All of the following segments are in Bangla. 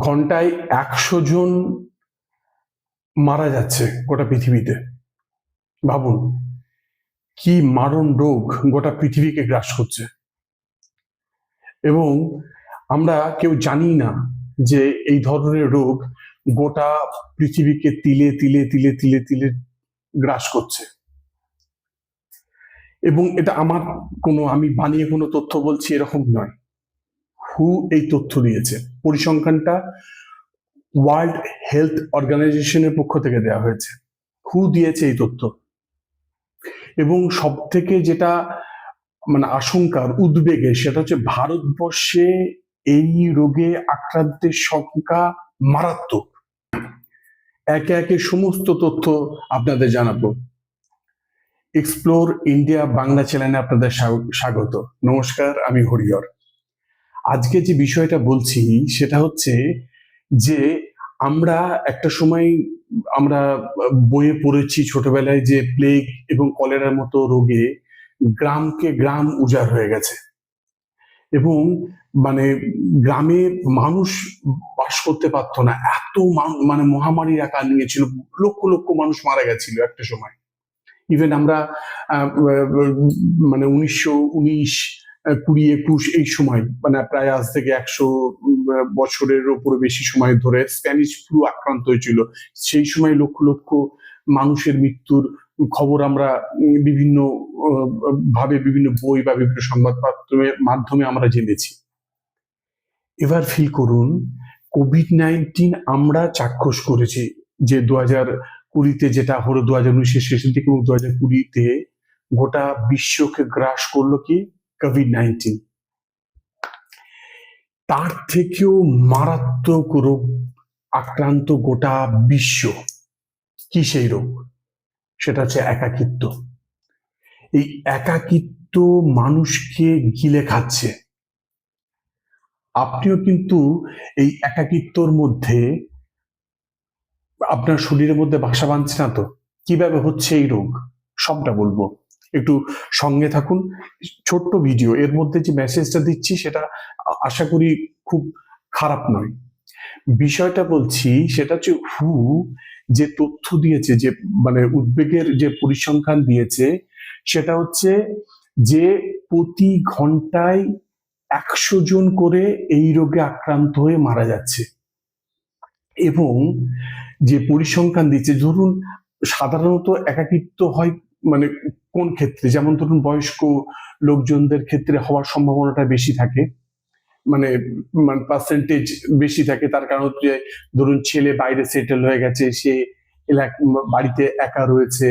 ঘন্টায় 100 জন মারা যাচ্ছে গোটা পৃথিবীতে। ভাবুন কি মারণ রোগ গোটা পৃথিবীকে গ্রাস করছে, এবং আমরা কেউ জানি না যে এই ধরনের রোগ গোটা পৃথিবীকে তিলে তিলে তিলে তিলে তিলে গ্রাস করছে। এবং এটা আমি বানিয়ে কোনো তথ্য বলছি এরকম নয়, হু এই তথ্য দিয়েছে। পরিসংখ্যানটা ওয়ার্ল্ড হেলথ অর্গানাইজেশনের পক্ষ থেকে দেওয়া হয়েছে, হু দিয়েছে এই তথ্য। এবং সব থেকে যেটা আশঙ্কার উদ্বেগে সেটা হচ্ছে ভারতবর্ষে এই রোগে আক্রান্তের সংখ্যা মারাত্মক। একে একে সমস্ত তথ্য আপনাদের জানাবো। এক্সপ্লোর ইন্ডিয়া বাংলা চ্যানেলে আপনাদের স্বাগত। নমস্কার, আমি হরিহর। আজকে যে বিষয়টা বলছি সেটা হচ্ছে যে আমরা একটা সময় বইয়ে পড়েছি ছোটবেলায় যে প্লেগ এবং কলেরার মতো রোগে গ্রামকে গ্রাম উজাড় হয়ে গেছে, এবং গ্রামে মানুষ বাস করতে পারতো না, এত মহামারীর আকার নিয়েছিল, লক্ষ লক্ষ মানুষ মারা গেছিল একটা সময়। ইভেন আমরা 1919, 2021 এই সময় প্রায় আজ থেকে 100 বছরের উপরে বেশি সময় ধরে স্প্যানিশ ফ্লু আক্রান্ত হয়েছিল। সেই সময় লক্ষ লক্ষ মানুষের মৃত্যুর খবর আমরা বিভিন্ন ভাবে বিভিন্ন বই বা বিভিন্ন সংবাদপত্রের মাধ্যমে আমরা জেনেছি। এবার ফিল করুন, কোভিড-19 আমরা চাক্ষুষ করেছি যে 2020-তে যেটা হলো, 2019-এর শেষের দিকে এবং 2020-তে গোটা বিশ্বকে গ্রাস করলো কি কোভিড-19। তার থেকেও মারাত্মক রোগ আক্রান্ত গোটা বিশ্ব। কি সেই রোগ? সেটা হচ্ছে একাকিত্ব। এই একাকিত্ব মানুষকে গিলে খাচ্ছে। আপনিও কিন্তু এই একাকিত্বর মধ্যে আপনার শরীরের মধ্যে বাসা বাঁধছে না তো? কিভাবে হচ্ছে এই রোগ সবটা বলবো, একটু সঙ্গে থাকুন। ছোট্ট ভিডিও, এর মধ্যে যে মেসেজটা দিচ্ছি সেটা আশা করি খুব খারাপ নয়। বিষয়টা বলছি সেটা হচ্ছে হু যে তথ্য দিয়েছে, যে উদ্বেগের যে পরিসংখ্যান দিয়েছে, সেটা হচ্ছে যে প্রতি ঘন্টায় 100 জন করে এই রোগে আক্রান্ত হয়ে মারা যাচ্ছে। এবং যে পরিসংখ্যান দিচ্ছে, ধরুন সাধারণত একাকিত্ব হয় কোন ক্ষেত্রে, যেমন ধরুন বয়স্ক লোকজনদের ক্ষেত্রে হওয়ার সম্ভাবনাটা বেশি থাকে, পার্সেন্টেজ বেশি থাকে। তার কারণ হচ্ছে ধরুন ছেলে বাইরে সেটেল হয়ে গেছে, সে বাড়িতে একা রয়েছে,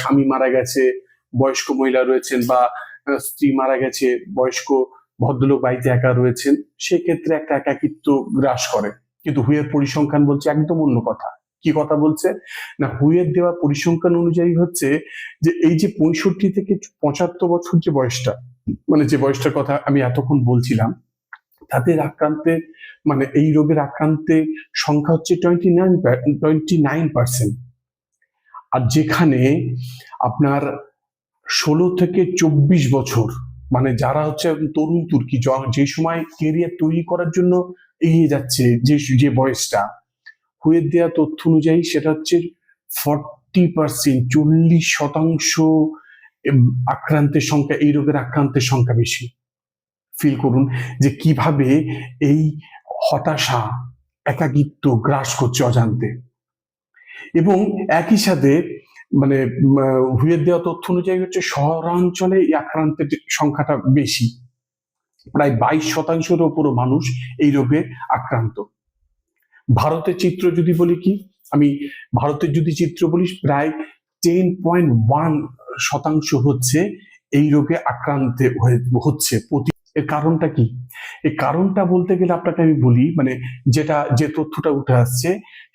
স্বামী মারা গেছে, বয়স্ক মহিলা রয়েছেন, বা স্ত্রী মারা গেছে, বয়স্ক ভদ্রলোক বাড়িতে একা রয়েছেন, সেক্ষেত্রে একটা একাকিত্ব গ্রাস করে। কিন্তু হুয়ের পরিসংখ্যান বলছে একদম অন্য কথা। কি কথা বলছে না, হুয়ের দেওয়া পরিসংখ্যান অনুযায়ী হচ্ছে যে এই যে 65 থেকে 75 বছর যে বয়সটা, যে বয়সটার কথা আমি এতক্ষণ বলছিলাম, তাদের আক্রান্তের এই রোগের আক্রান্তের সংখ্যা হচ্ছে 29%। আর যেখানে আপনার 16 থেকে 24 বছর, যারা হচ্ছে তরুণ তুর্কি, যে সময় কেরিয়ার তৈরি করার জন্য এগিয়ে যাচ্ছে, যে বয়সটা, হুয়ের দেওয়া তথ্য অনুযায়ী সেটা হচ্ছে 40%, 40% আক্রান্তের সংখ্যা, এই রোগের আক্রান্তের সংখ্যা বেশি। ফিল করুন যে কিভাবে এই হতাশা, একাকিত্ব গ্রাস করছে অজান্তে। এবং একই সাথে হুয়ের দেওয়া তথ্য অনুযায়ী হচ্ছে শহরাঞ্চলে এই আক্রান্তের সংখ্যাটা বেশি, প্রায় 22% উপরও মানুষ এই রোগে আক্রান্ত। ভারতের চিত্র যদি বলি, কি আমি ভারতের যদি চিত্র বলি, প্রায় 10.1% হচ্ছে এই রোগে আক্রান্ত হচ্ছে প্রতি। এর কারণটা কি? এই কারণটা বলতে গেলে আপনাকে আমি বলি, যে তথ্যটা উঠে আসছে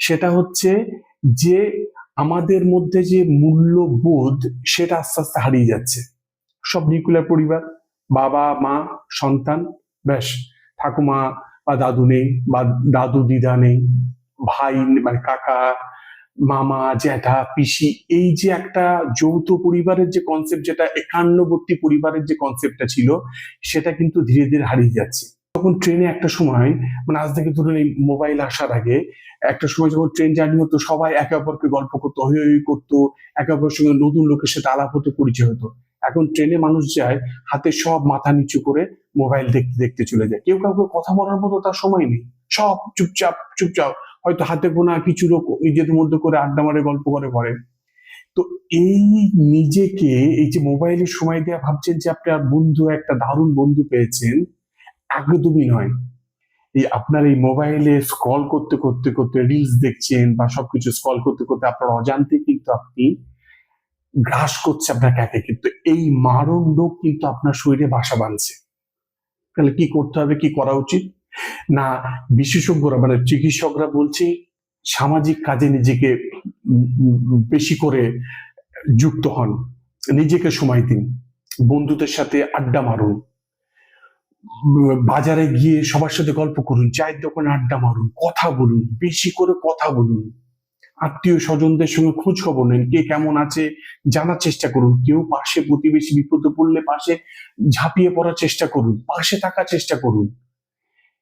সেটা হচ্ছে যে আমাদের মধ্যে যে মূল্যবোধ সেটা আস্তে আস্তে হারিয়ে যাচ্ছে। সব নিউক্লিয়ার পরিবার, বাবা মা সন্তান, ব্যাস, ঠাকুমা বা দাদু নেই, বা দাদু দিদা নেই, ভাই কাকা মামা জ্যাঠা পিসি, এই যে একটা যৌথ পরিবারের যে কনসেপ্ট, যেটা একান্নবর্তী পরিবারের যে কনসেপ্টটা ছিল, সেটা কিন্তু ধীরে ধীরে হারিয়ে যাচ্ছে। যখন ট্রেনে একটা সময়, মানে আজ থেকে ধরুন এই মোবাইল আসার আগে একটা সময় যখন ট্রেন জার্নি হতো, সবাই একে অপরকে গল্প করতো, হই হই করতো, একে অপরের সঙ্গে নতুন লোকের সাথে আলাপ হতো, পরিচয় হতো। এখন ট্রেনে মানুষ যায়, হাতে সব মাথা নিচু করে মোবাইল দেখতে দেখতে চলে যায়, কেউ কাউকে কথা বলার মতো তার সময় নেই, সব চুপচাপ চুপচাপ, হয়তো হাতে গোনা কিছু লোক নিজেদের মধ্যে করে আড্ডা মারে, গল্প করে। তো এই নিজেকে এই যে মোবাইলের সময় দেওয়া, ভাবছেন যে আপনার বন্ধু একটা দারুণ বন্ধু পেয়েছেন, একদমই নয়। এই আপনার এই মোবাইলে স্ক্রল করতে করতে করতে রিলস দেখছেন বা সবকিছু স্ক্রল করতে করতে আপনার অজান্তে কিন্তু আপনি গ্রাস করছে আপনার ক্যাকে, কিন্তু এই মারণ রোগ কিন্তু আপনার শরীরে বাসা বাঁধছে। তাহলে কি করতে হবে, কি করা উচিত? না, বিশেষজ্ঞরা মানে চিকিৎসকরা বলছে সামাজিক কাজে নিজেকে বেশি করে যুক্ত হন, নিজেকে সময় দিন, বন্ধুদের সাথে আড্ডা মারুন, বাজারে গিয়ে সবার সাথে গল্প করুন, চায়ের দোকানে আড্ডা মারুন, কথা বলুন, বেশি করে কথা বলুন, আত্মীয় স্বজনদের সঙ্গে খোঁজ খবর নেন, কে কেমন আছে জানার চেষ্টা করুন, কেউ পাশে প্রতিবেশী বিপদে পড়লে পাশে ঝাঁপিয়ে পড়ার চেষ্টা করুন, পাশে থাকার চেষ্টা করুন।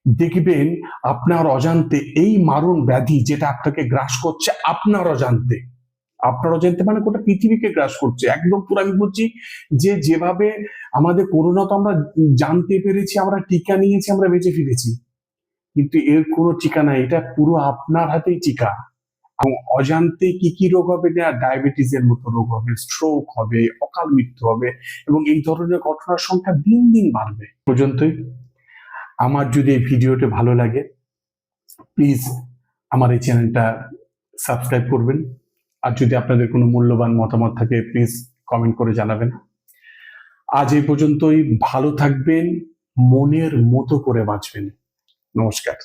দেখবেন আপনার অজান্তে এই মারণ ব্যাধি যেটা আপনাকে গ্রাস করছে, আপনার অজান্তে মানে গোটা পৃথিবীকে গ্রাস করছে একদম পুরো। আমি বলছি যে যেভাবে আমাদের করোনা তো আমরা জানতে পেরেছি, আমরা টিকা নিয়েছি, আমরা বেঁচে ফিরেছি, কিন্তু এর কোনো টিকা নাই, এটা পুরো আপনার হাতেই টিকা। এবং অজান্তে কি কি রোগ হবে, না ডায়াবেটিস এর মতো রোগ হবে, স্ট্রোক হবে, অকাল মৃত্যু হবে, এবং এই ধরনের ঘটনার সংখ্যা দিন দিন বাড়বে। পর্যন্তই। আমার যদি এই ভিডিওটা ভালো লাগে, প্লিজ আমার এই চ্যানেলটা সাবস্ক্রাইব করবেন। আর যদি আপনাদের কোনো মূল্যবান মতামত থাকে, প্লিজ কমেন্ট করে জানাবেন। আজ এই পর্যন্তই। ভালো থাকবেন, মনের মতো করে বাঁচবেন। নমস্কার।